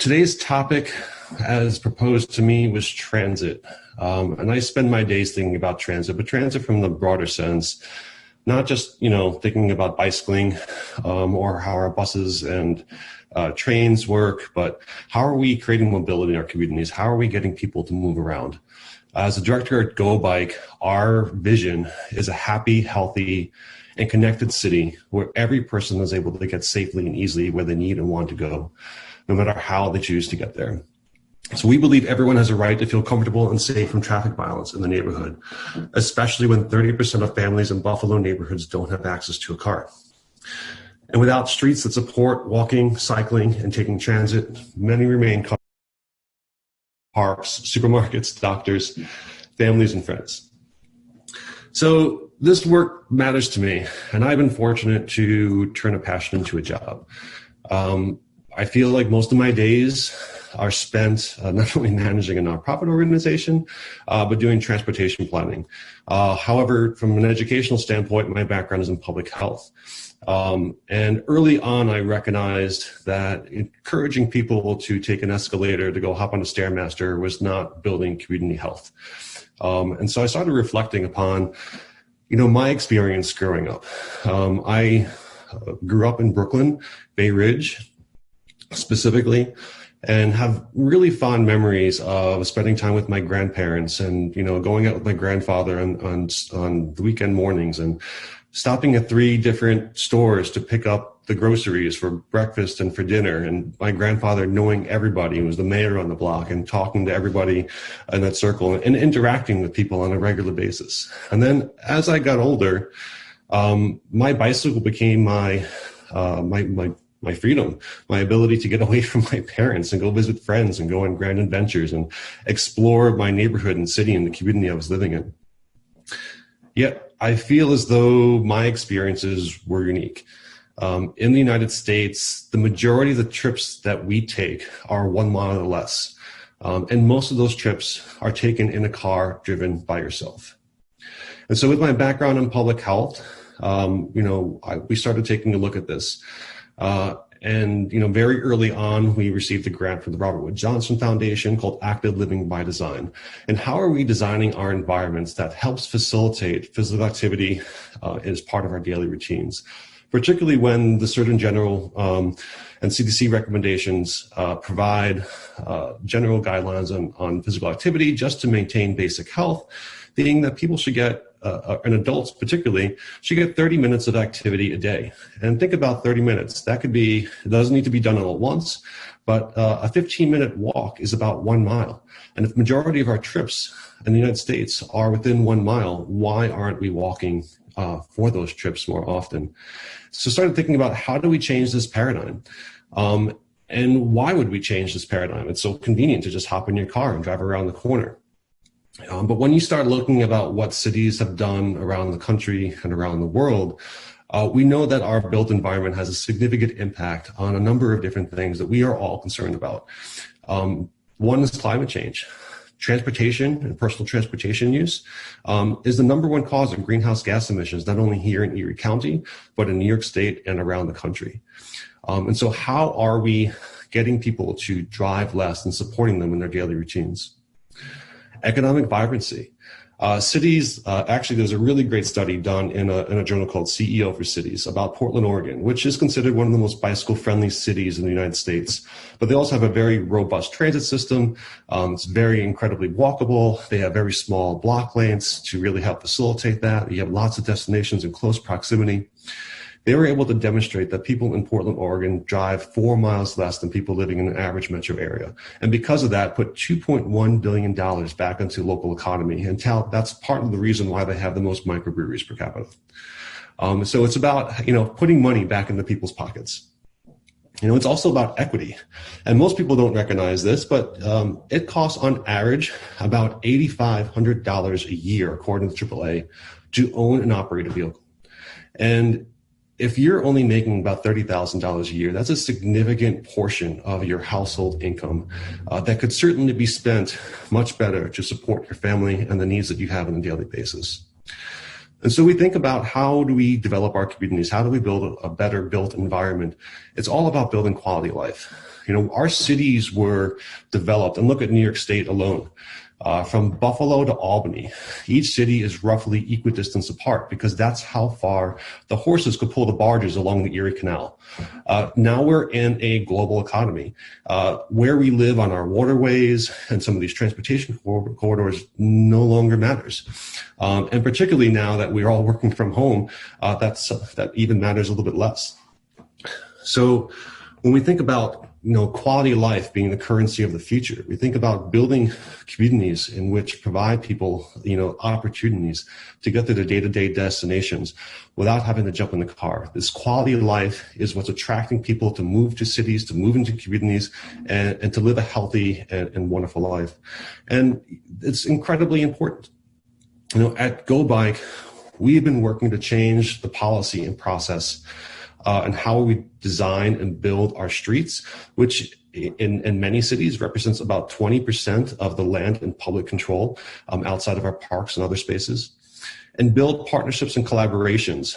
Today's topic, as proposed to me, was transit. And I spend my days thinking about transit, but transit from the broader sense, not just, thinking about bicycling or how our buses and trains work, but how are we creating mobility in our communities? How are we getting people to move around? As a director at Go Bike, our vision is a happy, healthy, and connected city where every person is able to get safely and easily where they need and want to go, no matter how they choose to get there. So we believe everyone has a right to feel comfortable and safe from traffic violence in the neighborhood, especially when 30% of families in Buffalo neighborhoods don't have access to a car. And without streets that support walking, cycling, and taking transit, many remain parks, supermarkets, doctors, families, and friends. So this work matters to me, and I've been fortunate to turn a passion into a job. I feel like most of my days are spent not only managing a nonprofit organization, but doing transportation planning. However, from an educational standpoint, my background is in public health. And early on, I recognized that encouraging people to take an escalator to go hop on a Stairmaster was not building community health. And so I started reflecting upon, my experience growing up. I grew up in Brooklyn, Bay Ridge, specifically, and have really fond memories of spending time with my grandparents and, going out with my grandfather on the weekend mornings and stopping at 3 different stores to pick up the groceries for breakfast and for dinner. And my grandfather knowing everybody, he was the mayor on the block, and talking to everybody in that circle and interacting with people on a regular basis. And then as I got older, my bicycle became my freedom, my ability to get away from my parents and go visit friends and go on grand adventures and explore my neighborhood and city and the community I was living in. Yet I feel as though my experiences were unique. In the United States, the majority of the trips that we take are 1 mile or less. And most of those trips are taken in a car driven by yourself. And so with my background in public health, we started taking a look at this. And very early on, we received a grant from the Robert Wood Johnson Foundation called Active Living by Design. And how are we designing our environments that helps facilitate physical activity as part of our daily routines, particularly when the Surgeon General and CDC recommendations provide general guidelines on physical activity just to maintain basic health, being that people should get and adults particularly, should get 30 minutes of activity a day. And think about 30 minutes. That could be, it doesn't need to be done all at once, but a 15-minute walk is about 1 mile. And if the majority of our trips in the United States are within 1 mile, why aren't we walking for those trips more often? So I started thinking about how do we change this paradigm? And why would we change this paradigm? It's so convenient to just hop in your car and drive around the corner. But when you start looking about what cities have done around the country and around the world, we know that our built environment has a significant impact on a number of different things that we are all concerned about. One is climate change. Transportation and personal transportation use is the #1 cause of greenhouse gas emissions, not only here in Erie County, but in New York State and around the country. And so how are we getting people to drive less and supporting them in their daily routines? Economic vibrancy. Cities, actually, there's a really great study done in a journal called CEO for Cities about Portland, Oregon, which is considered one of the most bicycle-friendly cities in the United States. But they also have a very robust transit system. It's very incredibly walkable. They have very small block lengths to really help facilitate that. You have lots of destinations in close proximity. They were able to demonstrate that people in Portland, Oregon drive 4 miles less than people living in an average metro area. And because of that, put $2.1 billion back into local economy. And that's part of the reason why they have the most microbreweries per capita. So it's about, putting money back into people's pockets. It's also about equity. And most people don't recognize this, but it costs on average about $8,500 a year, according to AAA, to own and operate a vehicle. And if you're only making about $30,000 a year, that's a significant portion of your household income that could certainly be spent much better to support your family and the needs that you have on a daily basis. And so we think about how do we develop our communities? How do we build a better built environment? It's all about building quality of life. Our cities were developed, and look at New York State alone. From Buffalo to Albany, each city is roughly equidistant apart because that's how far the horses could pull the barges along the Erie Canal. Now we're in a global economy. Where we live on our waterways and some of these transportation corridors no longer matters. And particularly now that we're all working from home, that even matters a little bit less. So when we think about quality of life being the currency of the future, we think about building communities in which provide people, opportunities to get to their day-to-day destinations without having to jump in the car. This quality of life is what's attracting people to move to cities, to move into communities, and to live a healthy and wonderful life. And it's incredibly important. At Go Bike, we've been working to change the policy and process and how we design and build our streets, which in many cities represents about 20% of the land in public control outside of our parks and other spaces, and build partnerships and collaborations,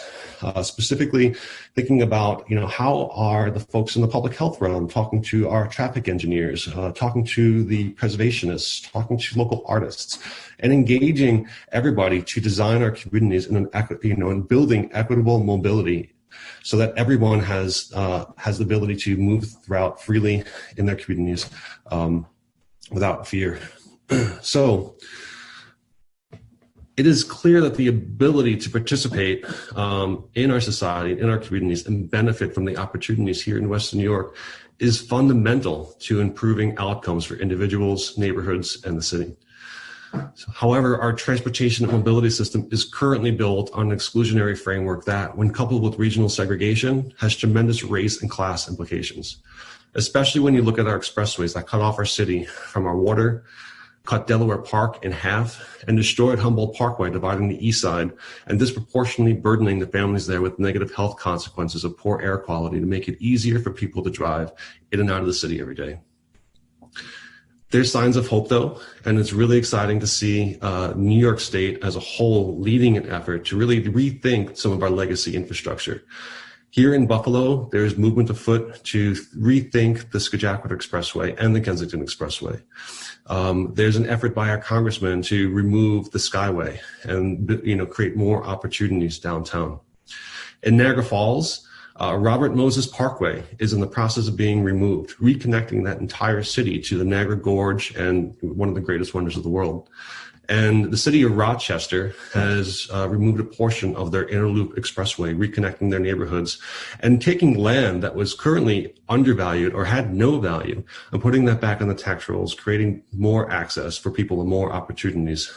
specifically thinking about, how are the folks in the public health realm talking to our traffic engineers, talking to the preservationists, talking to local artists, and engaging everybody to design our communities in building equitable mobility, so that everyone has the ability to move throughout freely in their communities without fear. So it is clear that the ability to participate in our society, in our communities, and benefit from the opportunities here in Western New York is fundamental to improving outcomes for individuals, neighborhoods, and the city. However, our transportation and mobility system is currently built on an exclusionary framework that, when coupled with regional segregation, has tremendous race and class implications, especially when you look at our expressways that cut off our city from our water, cut Delaware Park in half, and destroyed Humboldt Parkway, dividing the east side and disproportionately burdening the families there with negative health consequences of poor air quality to make it easier for people to drive in and out of the city every day. There's signs of hope, though, and it's really exciting to see New York State as a whole leading an effort to really rethink some of our legacy infrastructure. Here in Buffalo, there's movement afoot to rethink the Scotiabank Expressway and the Kensington Expressway. There's an effort by our congressman to remove the Skyway and create more opportunities downtown. In Niagara Falls, Robert Moses Parkway is in the process of being removed, reconnecting that entire city to the Niagara Gorge and one of the greatest wonders of the world. And the city of Rochester has removed a portion of their Inner Loop Expressway, reconnecting their neighborhoods and taking land that was currently undervalued or had no value and putting that back on the tax rolls, creating more access for people and more opportunities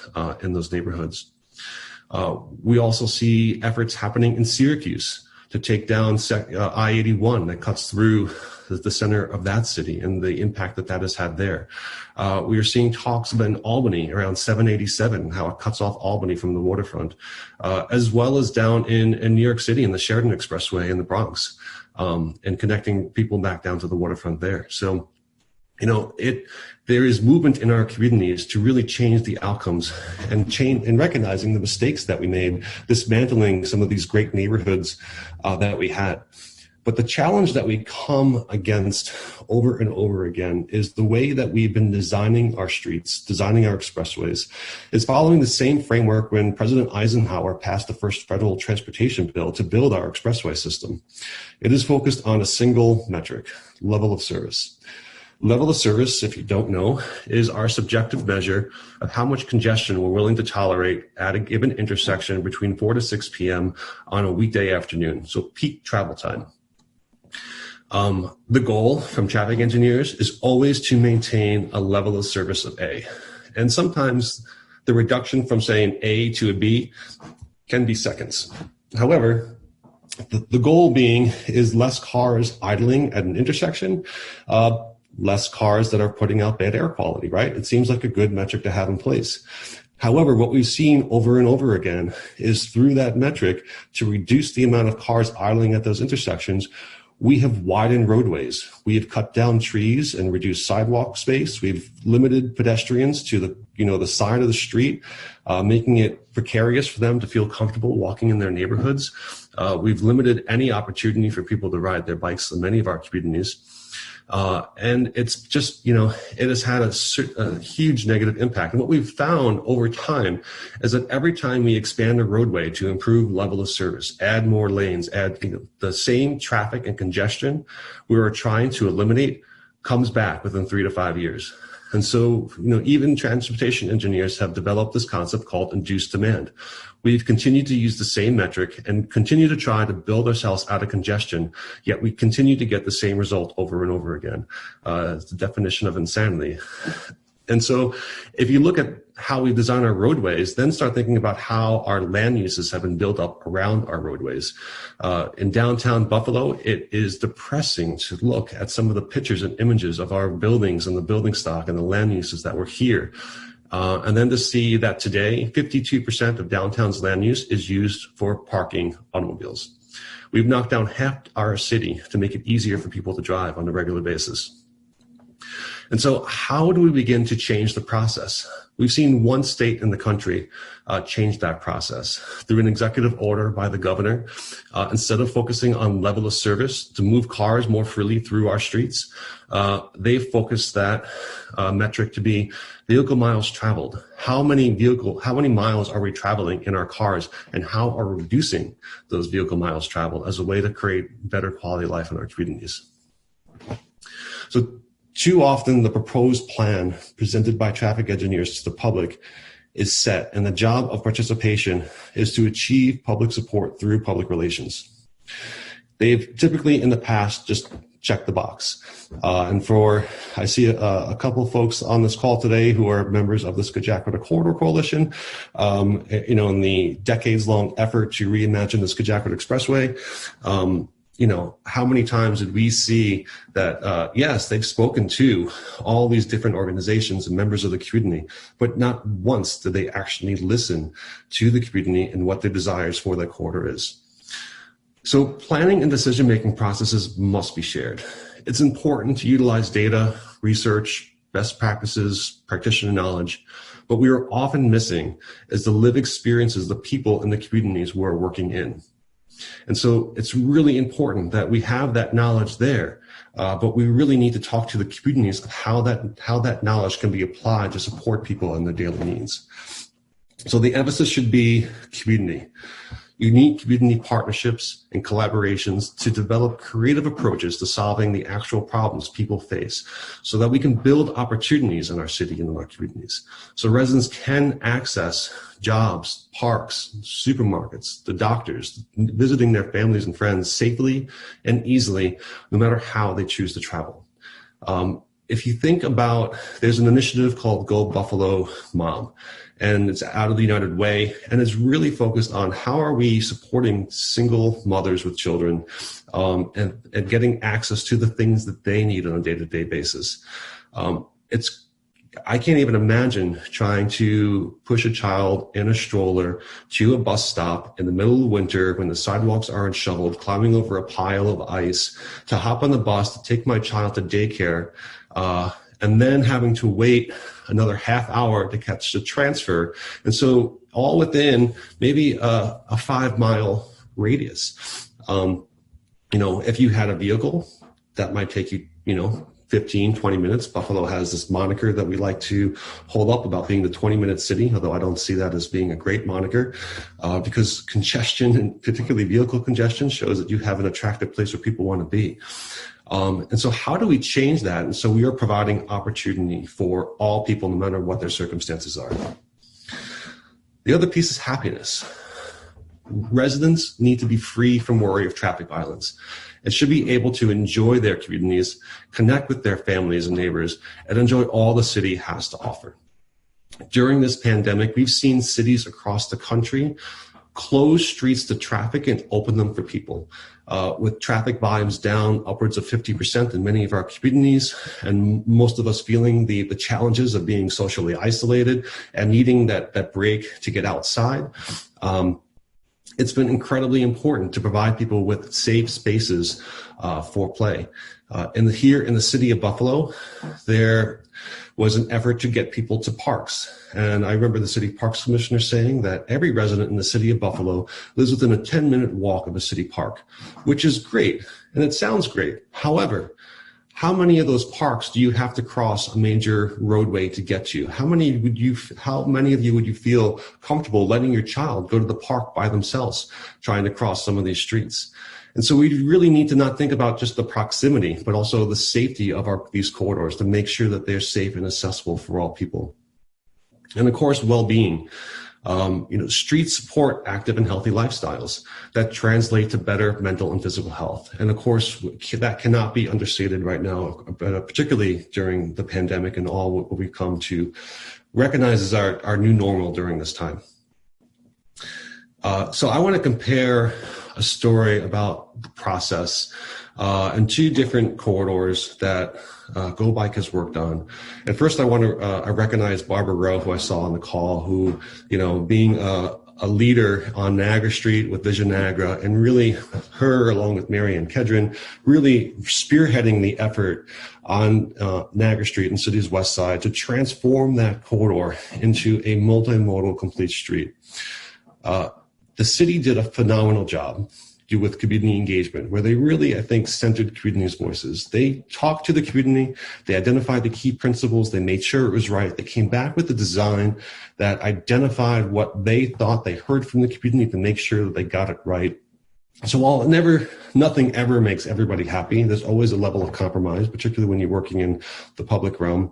in those neighborhoods. We also see efforts happening in Syracuse to take down I-81 that cuts through the center of that city and the impact that has had there. We are seeing talks about in Albany around 787, how it cuts off Albany from the waterfront, as well as down in New York City in the Sheridan Expressway in the Bronx, and connecting people back down to the waterfront there. So, there is movement in our communities to really change the outcomes and recognizing the mistakes that we made, dismantling some of these great neighborhoods that we had. But the challenge that we come against over and over again is the way that we've been designing our streets, designing our expressways, is following the same framework when President Eisenhower passed the first federal transportation bill to build our expressway system. It is focused on a single metric, level of service. Level of service, if you don't know, is our subjective measure of how much congestion we're willing to tolerate at a given intersection between 4 to 6 p.m. on a weekday afternoon, so peak travel time. The goal from traffic engineers is always to maintain a level of service of A. And sometimes the reduction from saying A to a B can be seconds. However, the goal being is less cars idling at an intersection, less cars that are putting out bad air quality, right? It seems like a good metric to have in place. However, what we've seen over and over again is through that metric, to reduce the amount of cars idling at those intersections, we have widened roadways. We have cut down trees and reduced sidewalk space. We've limited pedestrians to the side of the street, making it precarious for them to feel comfortable walking in their neighborhoods. We've limited any opportunity for people to ride their bikes in many of our communities. And it's just, it has had a huge negative impact. And what we've found over time is that every time we expand a roadway to improve level of service, add more lanes, add the same traffic and congestion we were trying to eliminate comes back within 3 to 5 years. And so, even transportation engineers have developed this concept called induced demand. We've continued to use the same metric and continue to try to build ourselves out of congestion, yet we continue to get the same result over and over again. It's the definition of insanity. And so if you look at how we design our roadways, then start thinking about how our land uses have been built up around our roadways. In downtown Buffalo, it is depressing to look at some of the pictures and images of our buildings and the building stock and the land uses that were here. And then to see that today, 52% of downtown's land use is used for parking automobiles. We've knocked down half our city to make it easier for people to drive on a regular basis. And so how do we begin to change the process? We've seen one state in the country change that process through an executive order by the governor. Instead of focusing on level of service to move cars more freely through our streets, they focused that metric to be vehicle miles traveled. How many miles are we traveling in our cars, and how are we reducing those vehicle miles traveled as a way to create better quality of life in our communities? So too often, the proposed plan presented by traffic engineers to the public is set, and the job of participation is to achieve public support through public relations. They've typically in the past just checked the box. I see a couple of folks on this call today who are members of the Skajakwata Corridor Coalition, in the decades-long effort to reimagine the Skajakwata Expressway. How many times did we see that, yes, they've spoken to all these different organizations and members of the community, but not once did they actually listen to the community and what their desires for that corridor is. So planning and decision-making processes must be shared. It's important to utilize data, research, best practices, practitioner knowledge, but we are often missing is the lived experiences of the people in the communities we're working in. And so it's really important that we have that knowledge there, but we really need to talk to the communities of how that knowledge can be applied to support people in their daily needs. So the emphasis should be community. You need community partnerships and collaborations to develop creative approaches to solving the actual problems people face so that we can build opportunities in our city and in our communities. So residents can access jobs, parks, supermarkets, the doctors, visiting their families and friends safely and easily, no matter how they choose to travel. If you think about, there's an initiative called Go Buffalo Mom, and it's out of the United Way, and it's really focused on how are we supporting single mothers with children and getting access to the things that they need on a day-to-day basis. I can't even imagine trying to push a child in a stroller to a bus stop in the middle of winter when the sidewalks aren't shoveled, climbing over a pile of ice, to hop on the bus to take my child to daycare, and then having to wait another half hour to catch the transfer. And so all within maybe a 5-mile radius. If you had a vehicle, that might take you, 15, 20 minutes. Buffalo has this moniker that we like to hold up about being the 20-minute city, although I don't see that as being a great moniker, because congestion, and particularly vehicle congestion, shows that you have an attractive place where people want to be. And so how do we change that? And so we are providing opportunity for all people, no matter what their circumstances are. The other piece is happiness. Residents need to be free from worry of traffic violence and should be able to enjoy their communities, connect with their families and neighbors, and enjoy all the city has to offer. During this pandemic, we've seen cities across the country close streets to traffic and open them for people, with traffic volumes down upwards of 50% in many of our communities, and most of us feeling the challenges of being socially isolated and needing that break to get outside. It's been incredibly important to provide people with safe spaces for play. Here in the city of Buffalo, there was an effort to get people to parks. And I remember the city parks commissioner saying that every resident in the city of Buffalo lives within a 10-minute walk of a city park, which is great. And it sounds great. However, how many of those parks do you have to cross a major roadway to get to? How many of you would you feel comfortable letting your child go to the park by themselves, trying to cross some of these streets? And so we really need to not think about just the proximity, but also the safety of these corridors to make sure that they're safe and accessible for all people. And of course, well-being. Streets support active and healthy lifestyles that translate to better mental and physical health. And of course, that cannot be understated right now, particularly during the pandemic and all what we've come to recognize as our new normal during this time. So I want to compare a story about the process and two different corridors that Go Bike has worked on. And first I want to recognize Barbara Rowe, who I saw on the call, who, being a leader on Niagara Street with Vision Niagara, and really her, along with Mary Ann Kedron, really spearheading the effort on Niagara Street and City's West Side to transform that corridor into a multimodal complete street. The city did a phenomenal job with community engagement, where they really, I think, centered community's voices. They talked to the community, they identified the key principles, they made sure it was right. They came back with a design that identified what they thought they heard from the community to make sure that they got it right. So while nothing ever makes everybody happy, there's always a level of compromise, particularly when you're working in the public realm.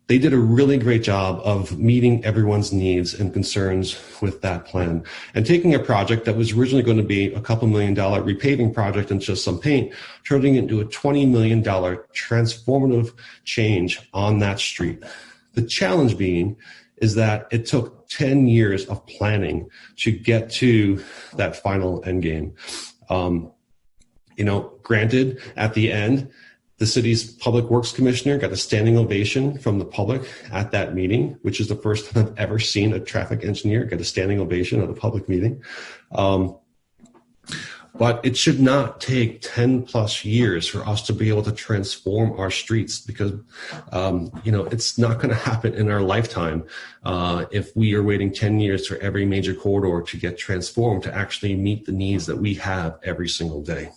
They did a really great job of meeting everyone's needs and concerns with that plan, and taking a project that was originally going to be a couple $1 million repaving project and just some paint, turning it into a $20 million transformative change on that street. The challenge being is that it took 10 years of planning to get to that final end game. Granted, at the end, the city's public works commissioner got a standing ovation from the public at that meeting, which is the first time I've ever seen a traffic engineer get a standing ovation at a public meeting. But it should not take 10 plus years for us to be able to transform our streets, because, it's not going to happen in our lifetime if we are waiting 10 years for every major corridor to get transformed to actually meet the needs that we have every single day.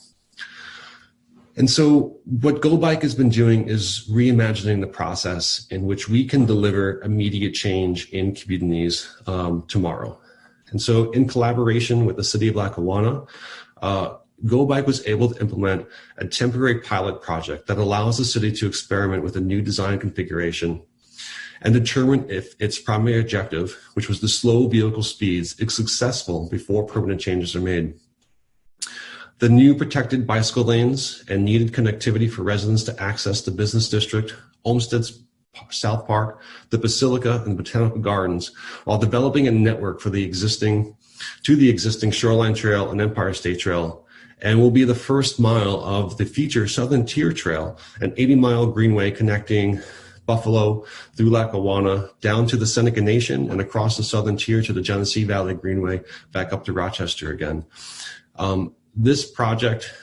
And so what Go Bike has been doing is reimagining the process in which we can deliver immediate change in communities tomorrow. And so in collaboration with the city of Lackawanna, Go Bike was able to implement a temporary pilot project that allows the city to experiment with a new design configuration and determine if its primary objective, which was to slow vehicle speeds, is successful before permanent changes are made. The new protected bicycle lanes and needed connectivity for residents to access the business district, Olmsted's South Park, the Basilica, and the Botanical Gardens, while developing a network for the existing Shoreline Trail and Empire State Trail, and will be the first mile of the future Southern Tier Trail, an 80-mile greenway connecting Buffalo through Lackawanna down to the Seneca Nation and across the Southern Tier to the Genesee Valley Greenway back up to Rochester again. This project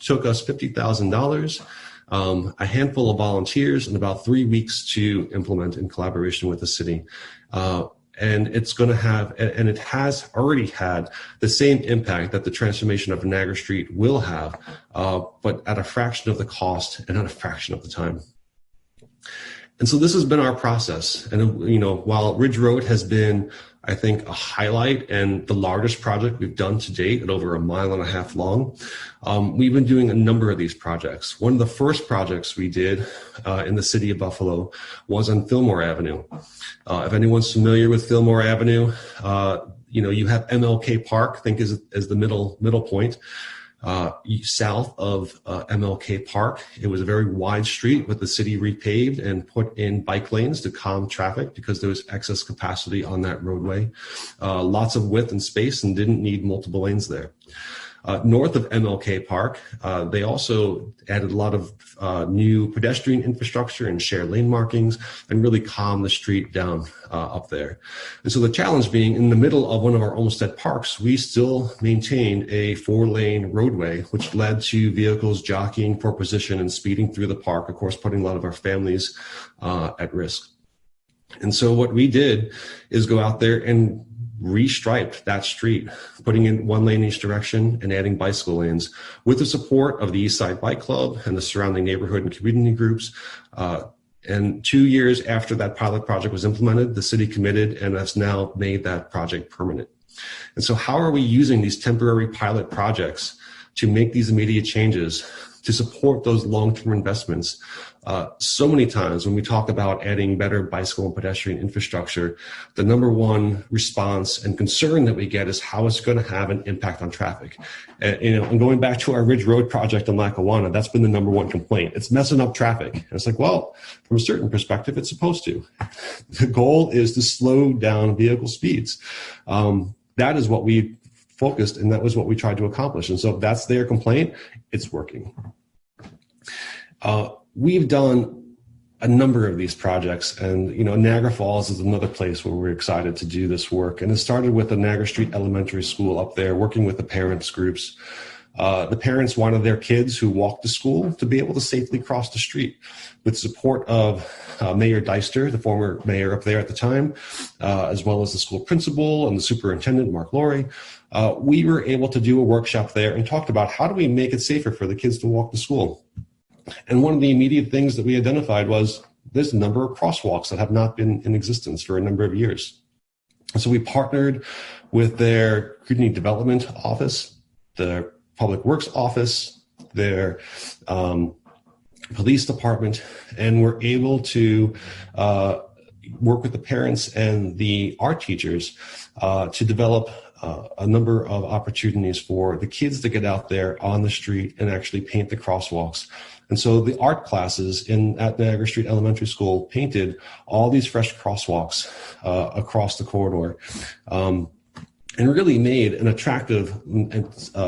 took us $50,000, a handful of volunteers, and about 3 weeks to implement in collaboration with the city. And it's going to have, and it has already had the same impact that the transformation of Niagara Street will have, but at a fraction of the cost and at a fraction of the time. And so this has been our process. And, while Ridge Road has been, I think, a highlight and the largest project we've done to date at over 1.5 miles long, we've been doing a number of these projects. One of the first projects we did in the city of Buffalo was on Fillmore Avenue. If anyone's familiar with Fillmore Avenue, you have MLK Park, I think is the middle point. South of MLK Park, it was a very wide street, but the city repaved and put in bike lanes to calm traffic because there was excess capacity on that roadway. Lots of width and space, and didn't need multiple lanes there. North of MLK Park, they also added a lot of new pedestrian infrastructure and shared lane markings, and really calmed the street down up there. And so the challenge being, in the middle of one of our Olmsted parks, we still maintained a 4-lane roadway, which led to vehicles jockeying for position and speeding through the park, of course, putting a lot of our families at risk. And so what we did is go out there and restriped that street, putting in 1 lane each direction and adding bicycle lanes with the support of the East Side Bike Club and the surrounding neighborhood and community groups. And 2 years after that pilot project was implemented, the city committed and has now made that project permanent. And so how are we using these temporary pilot projects to make these immediate changes to support those long-term investments? So many times when we talk about adding better bicycle and pedestrian infrastructure, the number one response and concern that we get is how it's going to have an impact on traffic. And going back to our Ridge Road project in Lackawanna, that's been the number one complaint. It's messing up traffic. And it's like, well, from a certain perspective, it's supposed to. The goal is to slow down vehicle speeds. That is what we focused, and that was what we tried to accomplish. And so if that's their complaint, it's working. We've done a number of these projects, and Niagara Falls is another place where we're excited to do this work. And it started with the Niagara Street Elementary School up there, working with the parents groups. The parents wanted their kids who walk to school to be able to safely cross the street. With support of Mayor Deister, the former mayor up there at the time, as well as the school principal and the superintendent, Mark Laurie, we were able to do a workshop there and talked about how do we make it safer for the kids to walk to school. And one of the immediate things that we identified was there's a number of crosswalks that have not been in existence for a number of years. And so we partnered with their community development office, their public works office, their police department, and we're able to work with the parents and the art teachers to develop a number of opportunities for the kids to get out there on the street and actually paint the crosswalks. And so the art classes at Niagara Street Elementary School painted all these fresh crosswalks across the corridor. And really made an attractive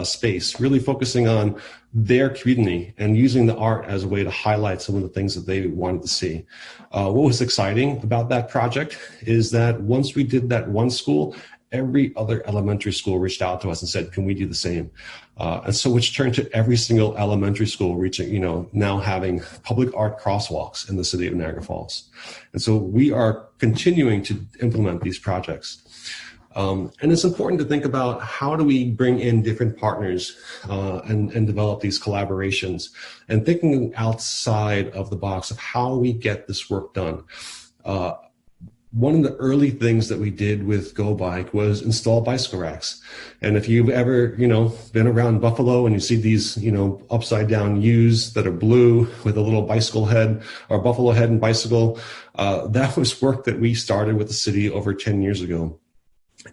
space, really focusing on their community and using the art as a way to highlight some of the things that they wanted to see. What was exciting about that project is that once we did that one school, every other elementary school reached out to us and said, can we do the same? And so which turned to every single elementary school reaching, now having public art crosswalks in the city of Niagara Falls. And so we are continuing to implement these projects. And it's important to think about how do we bring in different partners and develop these collaborations, and thinking outside of the box of how we get this work done. One of the early things that we did with Go Bike was install bicycle racks. And if you've ever, been around Buffalo and you see these, upside down U's that are blue with a little bicycle head or buffalo head and bicycle, that was work that we started with the city over 10 years ago.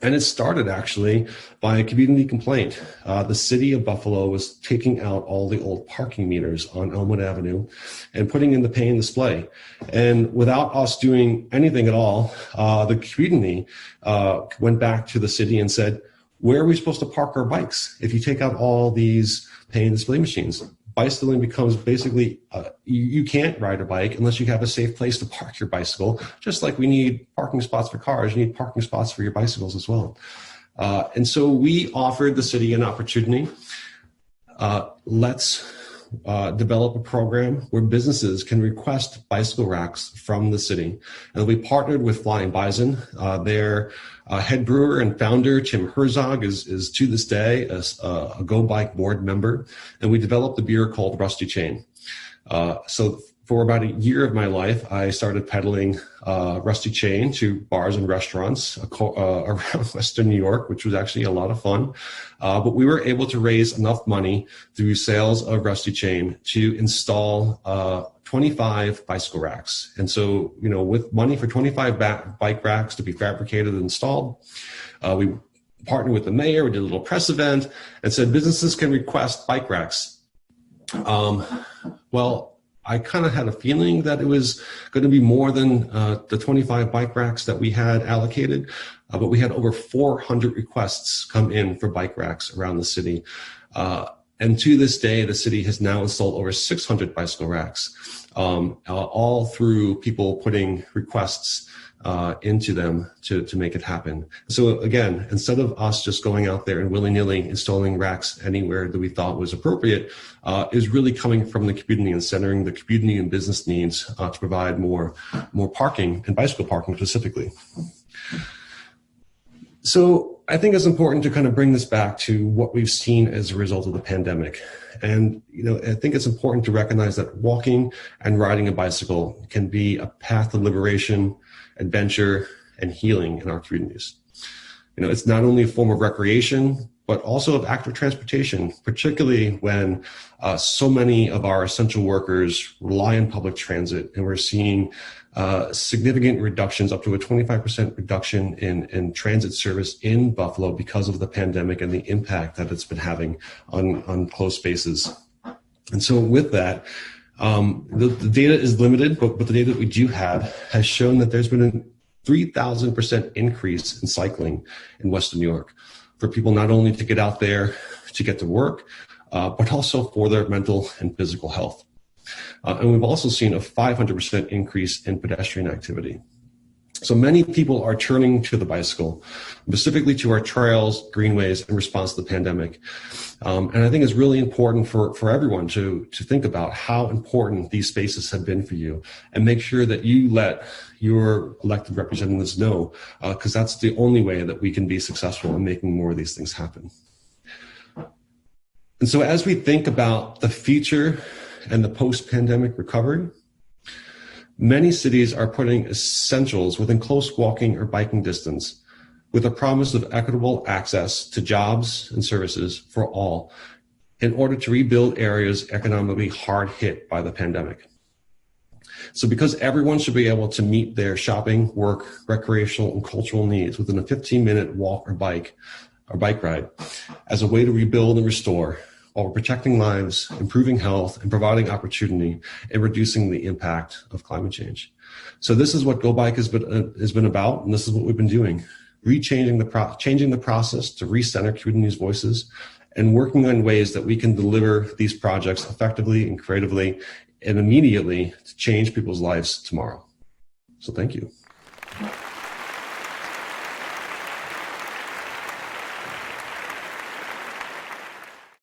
And it started actually by a community complaint. The city of Buffalo was taking out all the old parking meters on Elmwood Avenue and putting in the pay and display. And without us doing anything at all, the community went back to the city and said, where are we supposed to park our bikes if you take out all these pay and display machines? Bicycling becomes basically, you can't ride a bike unless you have a safe place to park your bicycle. Just like we need parking spots for cars, you need parking spots for your bicycles as well. And so we offered the city an opportunity. Let's develop a program where businesses can request bicycle racks from the city. And we partnered with Flying Bison. Their head brewer and founder, Tim Herzog, is to this day a Go Bike board member. And we developed a beer called Rusty Chain. So for about a year of my life, I started peddling Rusty Chain to bars and restaurants around Western New York, which was actually a lot of fun. But we were able to raise enough money through sales of Rusty Chain to install 25 bicycle racks. And so, with money for 25 bike racks to be fabricated and installed, we partnered with the mayor. We did a little press event and said businesses can request bike racks. I kind of had a feeling that it was going to be more than the 25 bike racks that we had allocated, but we had over 400 requests come in for bike racks around the city. And to this day, the city has now installed over 600 bicycle racks, all through people putting requests into them to make it happen. So again, instead of us just going out there and willy-nilly installing racks anywhere that we thought was appropriate, is really coming from the community and centering the community and business needs to provide more parking and bicycle parking specifically. So I think it's important to kind of bring this back to what we've seen as a result of the pandemic. And, I think it's important to recognize that walking and riding a bicycle can be a path of liberation, adventure, and healing in our communities. It's not only a form of recreation, but also of active transportation, particularly when so many of our essential workers rely on public transit, and we're seeing significant reductions, up to a 25% reduction in transit service in Buffalo because of the pandemic and the impact that it's been having on closed spaces. And so with that, the data is limited, but the data that we do have has shown that there's been a 3,000% increase in cycling in Western New York for people not only to get out there to get to work, but also for their mental and physical health. And we've also seen a 500% increase in pedestrian activity. So many people are turning to the bicycle, specifically to our trails, greenways, in response to the pandemic. And I think it's really important for everyone to think about how important these spaces have been for you, and make sure that you let your elected representatives know, because that's the only way that we can be successful in making more of these things happen. And so as we think about the future and the post-pandemic recovery, many cities are putting essentials within close walking or biking distance, with a promise of equitable access to jobs and services for all, in order to rebuild areas economically hard hit by the pandemic. So because everyone should be able to meet their shopping, work, recreational, and cultural needs within a 15-minute walk or bike ride, as a way to rebuild and restore, while protecting lives, improving health, and providing opportunity, and reducing the impact of climate change. So this is what Go Bike has been about, and this is what we've been doing: changing the process to recenter communities' voices, and working on ways that we can deliver these projects effectively and creatively and immediately to change people's lives tomorrow. So thank you.